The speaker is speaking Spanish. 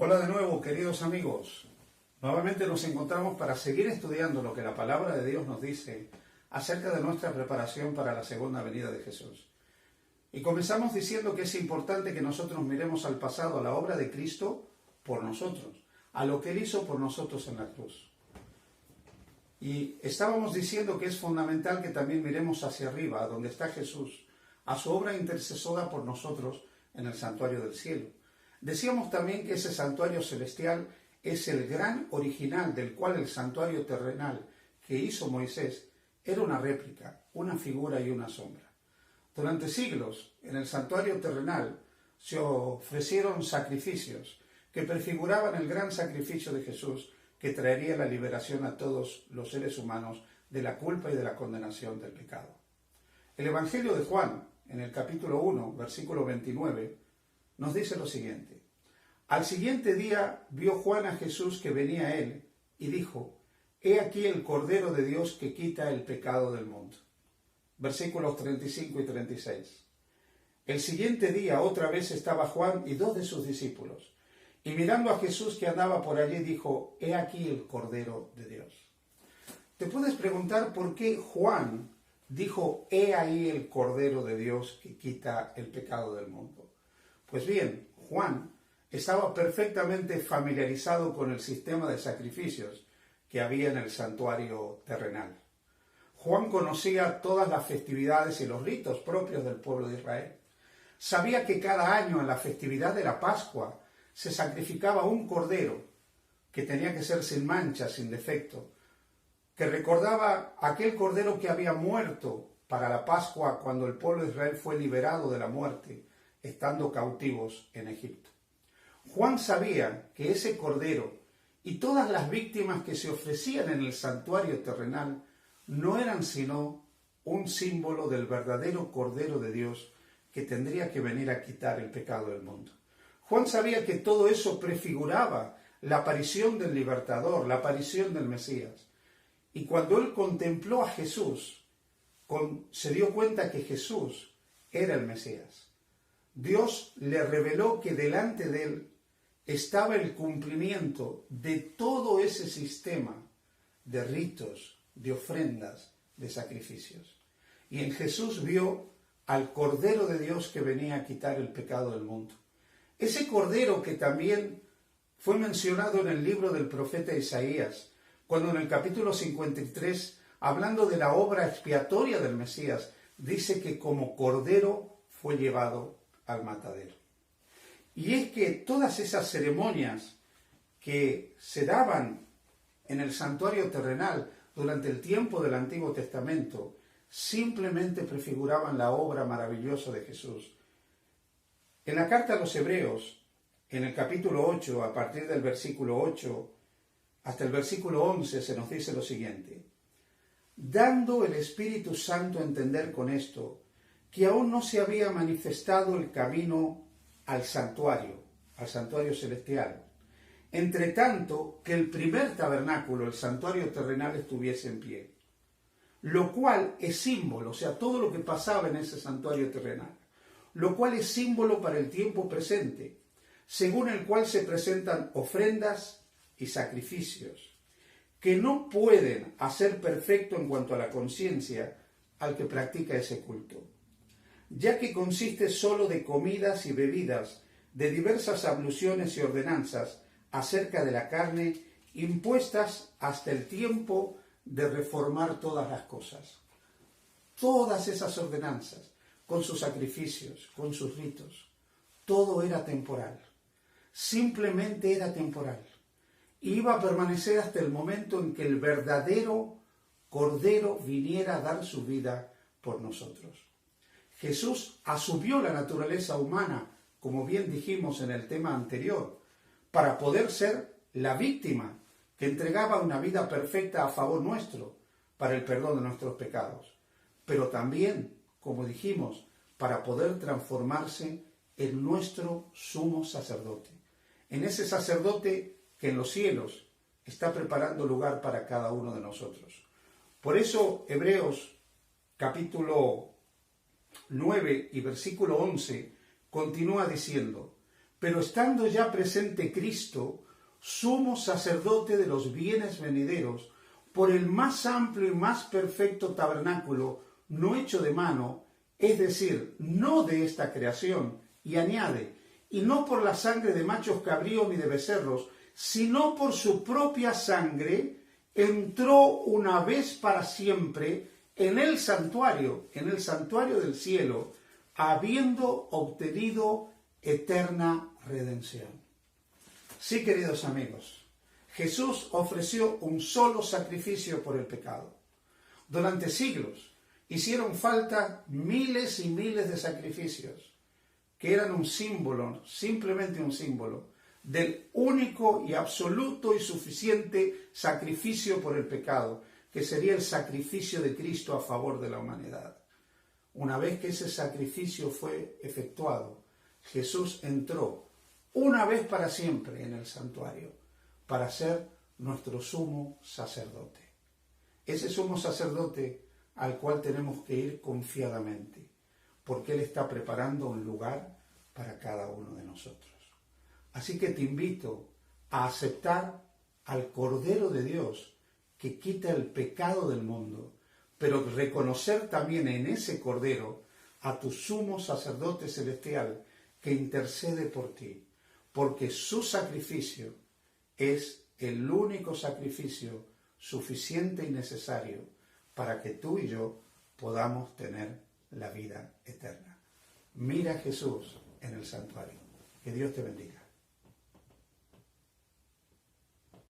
Hola de nuevo, queridos amigos. Nuevamente nos encontramos para seguir estudiando lo que la palabra de Dios nos dice acerca de nuestra preparación para la segunda venida de Jesús. Y comenzamos diciendo que es importante que nosotros miremos al pasado, a la obra de Cristo por nosotros, a lo que Él hizo por nosotros en la cruz. Y estábamos diciendo que es fundamental que también miremos hacia arriba, a donde está Jesús, a su obra intercesora por nosotros en el santuario del cielo. Decíamos también que ese santuario celestial es el gran original del cual el santuario terrenal que hizo Moisés era una réplica, una figura y una sombra. Durante siglos, en el santuario terrenal se ofrecieron sacrificios que prefiguraban el gran sacrificio de Jesús que traería la liberación a todos los seres humanos de la culpa y de la condenación del pecado. El Evangelio de Juan, en el capítulo 1, versículo 29, nos dice lo siguiente: al siguiente día vio Juan a Jesús que venía a él y dijo: he aquí el Cordero de Dios que quita el pecado del mundo. Versículos 35 y 36. El siguiente día otra vez estaba Juan y dos de sus discípulos, y mirando a Jesús que andaba por allí dijo: he aquí el Cordero de Dios. Te puedes preguntar por qué Juan dijo: he ahí el Cordero de Dios que quita el pecado del mundo. Pues bien, Juan estaba perfectamente familiarizado con el sistema de sacrificios que había en el santuario terrenal. Juan conocía todas las festividades y los ritos propios del pueblo de Israel. Sabía que cada año en la festividad de la Pascua se sacrificaba un cordero que tenía que ser sin mancha, sin defecto, que recordaba aquel cordero que había muerto para la Pascua cuando el pueblo de Israel fue liberado de la muerte, estando cautivos en Egipto. Juan sabía que ese cordero y todas las víctimas que se ofrecían en el santuario terrenal no eran sino un símbolo del verdadero Cordero de Dios que tendría que venir a quitar el pecado del mundo. Juan sabía que todo eso prefiguraba la aparición del libertador, la aparición del Mesías. Y cuando él contempló a Jesús, se dio cuenta que Jesús era el Mesías. Dios le reveló que delante de él estaba el cumplimiento de todo ese sistema de ritos, de ofrendas, de sacrificios. Y en Jesús vio al Cordero de Dios que venía a quitar el pecado del mundo. Ese Cordero que también fue mencionado en el libro del profeta Isaías, cuando en el capítulo 53, hablando de la obra expiatoria del Mesías, dice que como Cordero fue llevado al matadero. Y es que todas esas ceremonias que se daban en el santuario terrenal durante el tiempo del Antiguo Testamento simplemente prefiguraban la obra maravillosa de Jesús. En la carta a los Hebreos, en el capítulo 8, a partir del versículo 8 hasta el versículo 11, se nos dice lo siguiente: dando el Espíritu Santo a entender con esto que aún no se había manifestado el camino al santuario celestial, entre tanto que el primer tabernáculo, el santuario terrenal, estuviese en pie, lo cual es símbolo, o sea, todo lo que pasaba en ese santuario terrenal, lo cual es símbolo para el tiempo presente, según el cual se presentan ofrendas y sacrificios, que no pueden hacer perfecto en cuanto a la conciencia al que practica ese culto, ya que consiste sólo de comidas y bebidas, de diversas abluciones y ordenanzas acerca de la carne, impuestas hasta el tiempo de reformar todas las cosas. Todas esas ordenanzas, con sus sacrificios, con sus ritos, todo era temporal. Simplemente era temporal. Iba a permanecer hasta el momento en que el verdadero Cordero viniera a dar su vida por nosotros. Jesús asumió la naturaleza humana, como bien dijimos en el tema anterior, para poder ser la víctima que entregaba una vida perfecta a favor nuestro, para el perdón de nuestros pecados. Pero también, como dijimos, para poder transformarse en nuestro sumo sacerdote, en ese sacerdote que en los cielos está preparando lugar para cada uno de nosotros. Por eso Hebreos capítulo 9 y versículo 11 continúa diciendo: pero estando ya presente Cristo, sumo sacerdote de los bienes venideros, por el más amplio y más perfecto tabernáculo, no hecho de mano, es decir, no de esta creación, y añade, y no por la sangre de machos cabríos ni de becerros, sino por su propia sangre, entró una vez para siempre en el santuario del cielo, habiendo obtenido eterna redención. Sí, queridos amigos, Jesús ofreció un solo sacrificio por el pecado. Durante siglos hicieron falta miles y miles de sacrificios que eran un símbolo, simplemente un símbolo, del único y absoluto y suficiente sacrificio por el pecado, que sería el sacrificio de Cristo a favor de la humanidad. Una vez que ese sacrificio fue efectuado, Jesús entró una vez para siempre en el santuario para ser nuestro sumo sacerdote. Ese sumo sacerdote al cual tenemos que ir confiadamente, porque Él está preparando un lugar para cada uno de nosotros. Así que te invito a aceptar al Cordero de Dios que quita el pecado del mundo, pero reconocer también en ese Cordero a tu sumo sacerdote celestial que intercede por ti, porque su sacrificio es el único sacrificio suficiente y necesario para que tú y yo podamos tener la vida eterna. Mira a Jesús en el santuario. Que Dios te bendiga.